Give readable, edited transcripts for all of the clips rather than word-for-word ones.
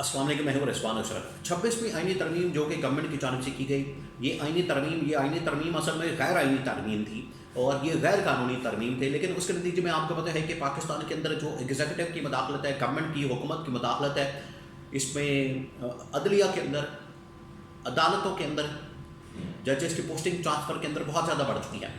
अस्सलाम वालेकुम, मैं हूं रिजवान अशरफ। 26वीं आईनी तरमीम जो कि गवर्नमेंट की जानिब से की गई, ये आईनी तरमीम असल में गैर आईनी तरमीम थी और ये गैर कानूनी तरमीम थे। लेकिन उसके नतीजे में आपको पता है कि पाकिस्तान के अंदर जो एग्जीक्यूटिव की मदाखलत है, गवर्नमेंट की हुकूमत की मदाखलत है, इसमें अदलिया के अंदर, अदालतों के अंदर, जजेस की पोस्टिंग ट्रांसफ़र के अंदर बहुत ज़्यादा बढ़ चुकी है।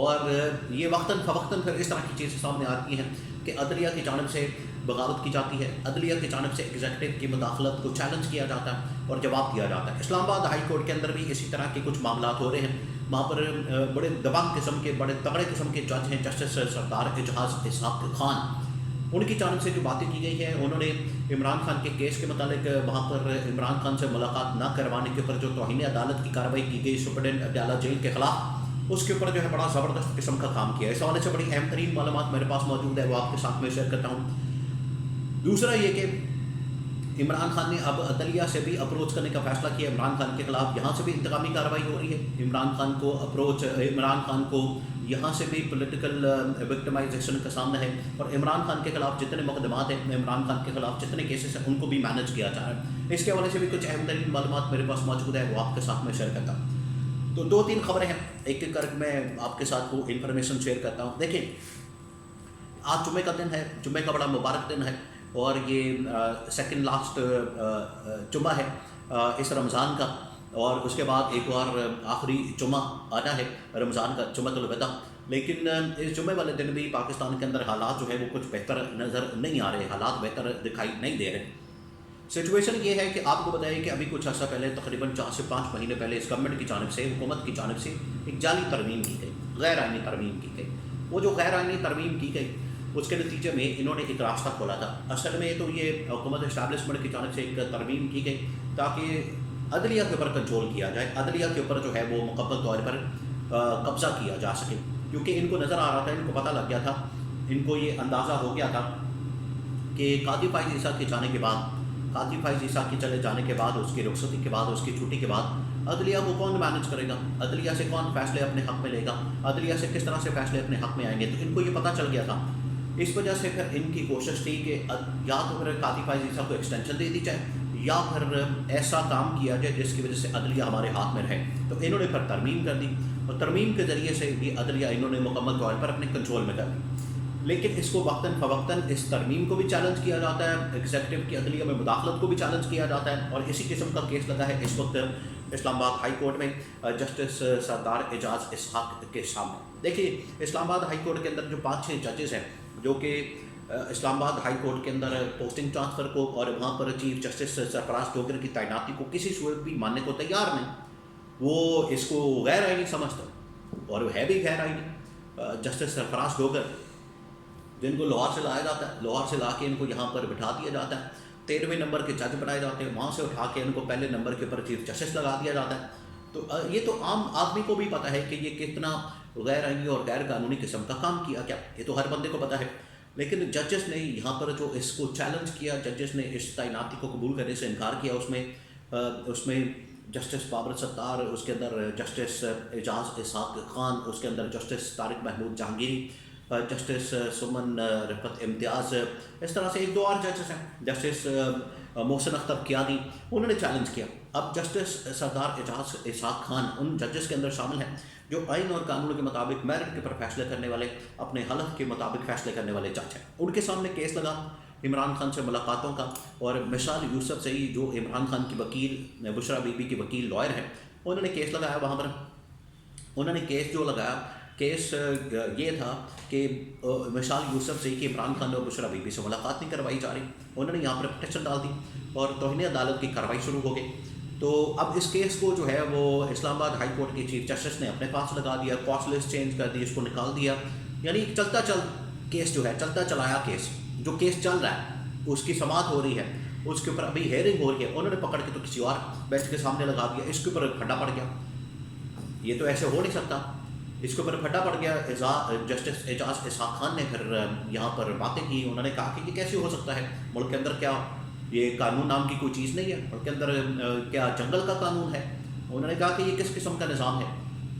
और ये वक्तन फ़वक्तन फिर इस तरह की चीज़ें सामने आती हैं कि अदलिया की जानिब से बगावत की जाती है, अदलिया की जानिब से एग्जीक्यूटिव की मदाखलत को चैलेंज किया जाता है और जवाब दिया जाता है। इस्लामाबाद हाई कोर्ट के अंदर भी इसी तरह के कुछ मामला हो रहे हैं। वहाँ पर बड़े दबंग किस्म के, बड़े तगड़े किस्म के जज हैं, जस्टिस सरदार एजाज इसहाक खान। उनकी जानिब से जो बातें की गई हैं, उन्होंने इमरान खान के केस के मतलब वहाँ पर इमरान खान से मुलाकात न करवाने के ऊपर जो तौहीन अदालत की कार्रवाई की गई सुप्रीडेंट अडयाला जेल के ख़िलाफ़, उसके ऊपर जो है बड़ा ज़बरदस्त किस्म का काम किया है। इस हवाले से बड़ी अहम तरीन मालूमात मेरे पास मौजूद है, वो आपके साथ में शेयर करता हूँ। दूसरा ये कि इमरान खान ने अब अदलिया से भी अप्रोच करने का फैसला किया। इमरान खान के ख़िलाफ़ यहाँ से भी इंतकामी कार्रवाई हो रही है। इमरान खान को यहाँ से भी पॉलिटिकल विक्टिमाइजेशन का सामना है और इमरान खान के ख़िलाफ़ जितने मुकदमात हैं, इमरान खान के ख़िलाफ़ जितने केसेस हैं, उनको भी मैनेज किया जा रहा है। इसके हवाले से भी कुछ अहम तरीन मालूमात मेरे पास मौजूद है, वो आपके साथ में शेयर करता हूँ। तो 2-3 खबरें हैं, एक एक करके मैं आपके साथ वो इन्फॉर्मेशन शेयर करता हूँ। देखिए, आज जुम्मे का दिन है, जुम्मे का बड़ा मुबारक दिन है और ये सेकंड लास्ट जुम्मा है इस रमज़ान का, और उसके बाद एक और आखिरी जुम्मा आना है रमज़ान का, जुम्मतुल विदा। लेकिन इस जुम्मे वाले दिन भी पाकिस्तान के अंदर हालात जो है वो कुछ बेहतर नज़र नहीं आ रहे, हालात बेहतर दिखाई नहीं दे रहे। सिचुएशन ये है कि आपको बताइए कि अभी कुछ अर्सा पहले, तकरीबन 4 से 5 महीने पहले, इस गवर्नमेंट की जानिब से, हुकूमत की जानिब से एक जाली तरमीम की गई, गैर आइनी तरमीम की गई। वो जो गैर आइनी तरमीम की गई, उसके नतीजे में इन्होंने एक रास्ता खोला था। असल में तो ये हुकूमत इस्टेब्लिशमेंट की जानिब से एक तरमीम की गई ताकि अदलिया के ऊपर कंट्रोल किया जाए, अदलिया के ऊपर जो है वो मुकम्मल तौर पर कब्ज़ा किया जा सके। क्योंकि इनको नज़र आ रहा था, इनको पता लग गया था, इनको ये अंदाज़ा हो गया था कि कादी फाइज़ ईसा के जाने के बाद, कादी फाइज़ ईसा के चले जाने के बाद, उसकी रुखसती के बाद, उसकी छुट्टी के बाद अदलिया को कौन मैनेज करेगा, अदलिया से कौन फ़ैसले अपने हक़ में लेगा, अदलिया से किस तरह से फ़ैसले अपने हक़ में आएंगे। तो इनको ये पता चल गया था। इस वजह से फिर इनकी कोशिश थी कि या तो फिर कादी फाइज़ ईसा को एक्सटेंशन दे दी जाए या फिर ऐसा काम किया जाए जिसकी वजह से अदलिया हमारे हाथ में रहे। तो इन्होंने फिर तरमीम कर दी और तरमीम के ज़रिए से ये अदलिया इन्होंने मुकम्मल तौर पर अपने कंट्रोल में कर दी। लेकिन इसको वक्तन फ़वक्तन इस तरमीम को भी चैलेंज किया जाता है, एग्जीक्यूटिव की अदलिया में मुदाखलत को भी चैलेंज किया जाता है। और इसी किस्म का केस लगा है इस वक्त इस्लामाबाद हाई कोर्ट में जस्टिस सरदार एजाज इसहाक के सामने। देखिए, इस्लामाबाद हाई कोर्ट के अंदर जो 5-6 जजेस हैं जो कि इस्लामाबाद हाई कोर्ट के अंदर पोस्टिंग ट्रांसफ़र को और वहाँ पर चीफ जस्टिस सरफराज डोगर की तैनाती को किसी सूरत भी मानने को तैयार नहीं, वो इसको गैर आइनी समझता और वो है भी गैर आइनी। जस्टिस सरफराज डोगर जिनको लाहौर से लाया जाता है, लाहौर से ला के इनको यहाँ पर बिठा दिया जाता है, 13वें नंबर के जज बनाए जाते हैं, वहाँ से उठा के इनको पहले नंबर के ऊपर चीफ जस्टिस लगा दिया जाता है। तो ये तो आम आदमी को भी पता है कि ये कितना गैर आइनी और गैर कानूनी किस्म का काम किया, क्या ये तो हर बंदे को पता है। लेकिन जजेस ने यहाँ पर जो इसको चैलेंज किया, जजेस ने इस तैनाती को कबूल करने से इनकार किया। उसमें जस्टिस बाबर सत्तार, उसके अंदर जस्टिस एजाज इसहाक खान, उसके अंदर जस्टिस तारिक महमूद जहांगीरी, जस्टिस सुमन रफत इम्तियाज़, इस तरह से 1-2 और जजेस हैं, जस्टिस मोहसिन अख्तर कियादी, उन्होंने चैलेंज किया। अब जस्टिस सरदार एजाज इसहाक खान उन जजेस के अंदर शामिल हैं जो आइन और कानून के मुताबिक मेरिट के पर फैसले करने वाले, अपने हलफ के मुताबिक फैसले करने वाले जज हैं। उनके सामने केस लगा इमरान खान से मुलाकातों का, और मिसाल यूसुफ सही जो इमरान खान की वकील, बुशरा बीबी की वकील लॉयर हैं, उन्होंने केस लगाया। वहाँ पर उन्होंने केस जो लगाया, केस ये था कि मिसाल यूसुफ सही कि इमरान खान और बुशरा बीबी से मुलाकात नहीं करवाई जा रही। उन्होंने यहाँ पर पिटीशन डाल दी और तौहीन अदालत की कार्रवाई शुरू हो गई। तो अब इस केस को जो है वो इस्लामाबाद हाई कोर्ट के चीफ जस्टिस ने अपने पास लगा दिया, कॉस्ट लिस्ट चेंज कर दी, इसको निकाल दिया। यानी केस जो है, चलता चलाया केस, जो केस चल रहा है उसकी समाअत हो रही है, उसके ऊपर अभी हेयरिंग हो रही है, उन्होंने पकड़ के तो किसी और बेंच के सामने लगा दिया, इसके ऊपर फड्डा पड़ गया। ये तो ऐसे हो नहीं सकता, इसके ऊपर फटा पड़ गया। जस्टिस एजाज इसहाक खान ने फिर यहाँ पर बातें की। उन्होंने कहा कि ये कैसे हो सकता है, मुल्क के अंदर क्या ये कानून नाम की कोई चीज़ नहीं है, मुल्क के अंदर क्या जंगल का कानून है। उन्होंने कहा कि ये किस किस्म का निज़ाम है।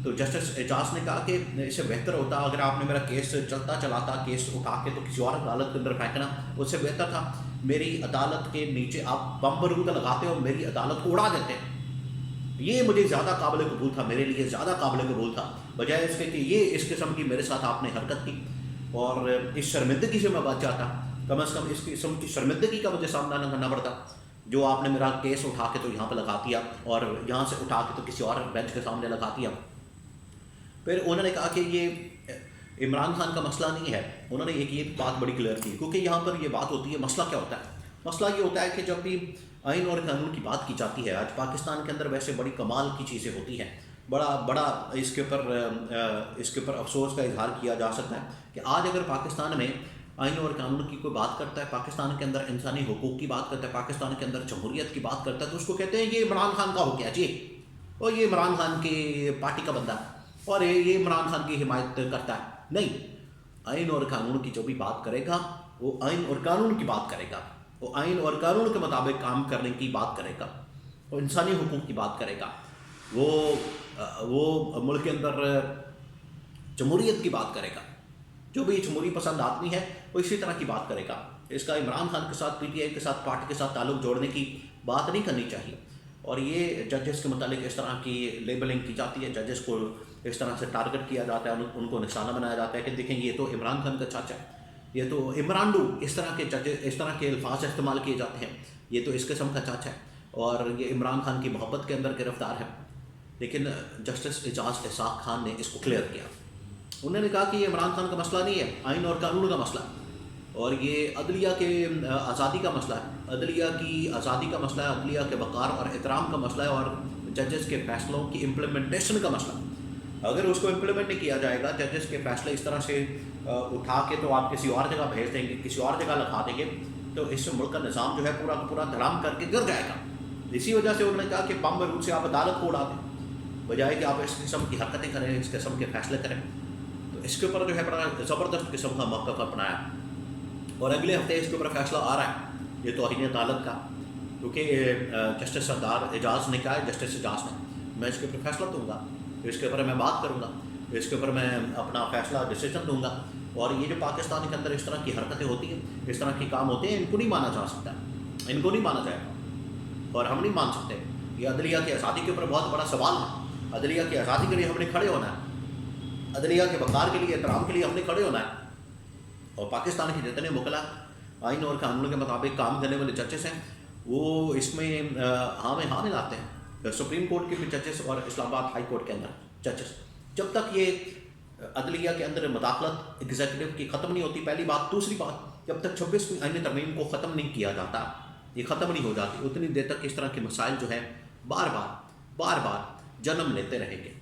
तो जस्टिस एजाज ने कहा कि इससे बेहतर होता अगर आपने मेरा केस चलता चलाता केस उठा के तो किसी और अदालत के अंदर फेंकना, उससे बेहतर था میری عدالت کے نیچے آپ بم بارود لگاتے ہو، میری عدالت کو اڑا دیتے ہیں۔ یہ مجھے زیادہ قابل قبول تھا، میرے لیے زیادہ قابل قبول تھا، بجائے اس کے کہ یہ اس قسم کی میرے ساتھ آپ نے حرکت کی اور اس شرمندگی سے میں بچ جاتا، کم از کم اس قسم کی شرمندگی کا مجھے سامنا نہ کرنا پڑتا جو آپ نے میرا کیس اٹھا کے تو یہاں پہ لگا دیا اور یہاں سے اٹھا کے تو کسی اور بینچ کے سامنے لگا دیا۔ پھر انہوں نے کہا کہ یہ عمران خان کا مسئلہ نہیں ہے، انہوں نے ایک یہ بات بڑی کلیئر کی، کیونکہ یہاں پر یہ بات ہوتی ہے مسئلہ کیا ہوتا ہے؟ مسئلہ یہ ہوتا ہے کہ جب بھی آئین اور قانون کی بات کی جاتی ہے، آج پاکستان کے اندر ویسے بڑی کمال کی چیزیں ہوتی ہیں، بڑا اس کے اوپر افسوس کا اظہار کیا جا سکتا ہے کہ آج اگر پاکستان میں آئین اور قانون کی کوئی بات کرتا ہے، پاکستان کے اندر انسانی حقوق کی بات کرتا ہے، پاکستان کے اندر جمہوریت کی بات کرتا ہے، تو اس کو کہتے ہیں یہ عمران خان کا ہو گیا جی، اور یہ عمران خان کی پارٹی کا بندہ ہے اور یہ عمران خان کی حمایت کرتا ہے۔ نہیں، آئین اور قانون کی جو بھی بات کرے گا وہ آئین اور قانون کی بات کرے گا، وہ آئین اور قانون کے مطابق کام کرنے کی بات کرے گا، وہ انسانی حقوق کی بات کرے گا، وہ ملک کے اندر جمہوریت کی بات کرے گا، جو بھی جمہوری پسند آدمی ہے وہ اسی طرح کی بات کرے گا۔ اس کا عمران خان کے ساتھ، پی ٹی آئی کے ساتھ، پارٹی کے ساتھ تعلق جوڑنے کی بات نہیں کرنی چاہیے۔ اور یہ ججز کے متعلق اس طرح کی لیبلنگ کی جاتی ہے، ججز کو اس طرح سے ٹارگٹ کیا جاتا ہے، ان کو نشانہ بنایا جاتا ہے کہ دیکھیں یہ تو عمران خان کا چاچا ہے، یہ تو عمرانڈو، اس طرح کے ججز، اس طرح کے الفاظ استعمال کیے جاتے ہیں، یہ تو اس قسم کا چاچا ہے اور یہ عمران خان کی محبت کے اندر گرفتار ہے۔ لیکن جسٹس اعجاز اسحاق خان نے اس کو کلیئر کیا، انہوں نے کہا کہ یہ عمران خان کا مسئلہ نہیں ہے، آئین اور قانون کا مسئلہ ہے اور یہ عدلیہ کے آزادی کا مسئلہ ہے، عدلیہ کی آزادی کا مسئلہ ہے، عدلیہ کے وقار اور احترام کا مسئلہ ہے اور ججز کے فیصلوں کی امپلیمنٹیشن کا مسئلہ ہے۔ اگر اس کو امپلیمنٹ نہیں کیا جائے گا، ججز کے فیصلے اس طرح سے اٹھا کے تو آپ کسی اور جگہ بھیج دیں گے، کسی اور جگہ لکھا دیں گے، تو اس سے ملک کا نظام جو ہے پورا کا پورا دھڑام کر کے گر جائے گا۔ اسی وجہ سے انہوں نے کہا کہ بم بارود سے آپ عدالت کو اڑا دیں، بجائے کہ آپ اس قسم کی حرکتیں کریں، اس قسم کے فیصلے کریں۔ تو اس کے اوپر جو ہے بڑا زبردست قسم کا موقف اپنایا اور اگلے ہفتے اس کے اوپر فیصلہ آ رہا ہے، یہ توہین عدالت کا، کیونکہ جسٹس سردار اعجاز نے کہا ہے، جسٹس اعجاز نے، میں اس کے اوپر فیصلہ دوں گا، اس کے اوپر میں بات کروں گا، اس کے اوپر میں اپنا فیصلہ ڈیسیژن دوں گا۔ اور یہ جو پاکستان کے اندر اس طرح کی حرکتیں ہوتی ہیں، اس طرح کے کام ہوتے ہیں، ان کو نہیں مانا جا سکتا، ان کو نہیں مانا جائے گا اور ہم نہیں مان سکتے۔ یہ عدلیہ کی آزادی کے اوپر بہت بڑا سوال ہے، عدلیہ کی آزادی کے لیے ہم نے کھڑے ہونا ہے، عدلیہ کے وقار کے لیے، احترام کے لیے ہم نے کھڑے ہونا ہے۔ اور پاکستان کے جتنے مکلا آئین اور قانون کے مطابق کام کرنے والے ججز ہیں، وہ اس میں ہاں میں ہاں ملاتے ہیں، سپریم کورٹ کے بھی ججز اور اسلام آباد ہائی کورٹ کے اندر ججز۔ جب تک یہ عدلیہ کے اندر مداخلت ایگزیکٹو کی ختم نہیں ہوتی، پہلی بات، دوسری بات، جب تک 26ویں آئینی ترمیم کو ختم نہیں کیا جاتا، یہ ختم نہیں ہو جاتی، اتنی دیر تک اس طرح کے مسائل جو ہیں بار بار جنم لیتے رہیں گے۔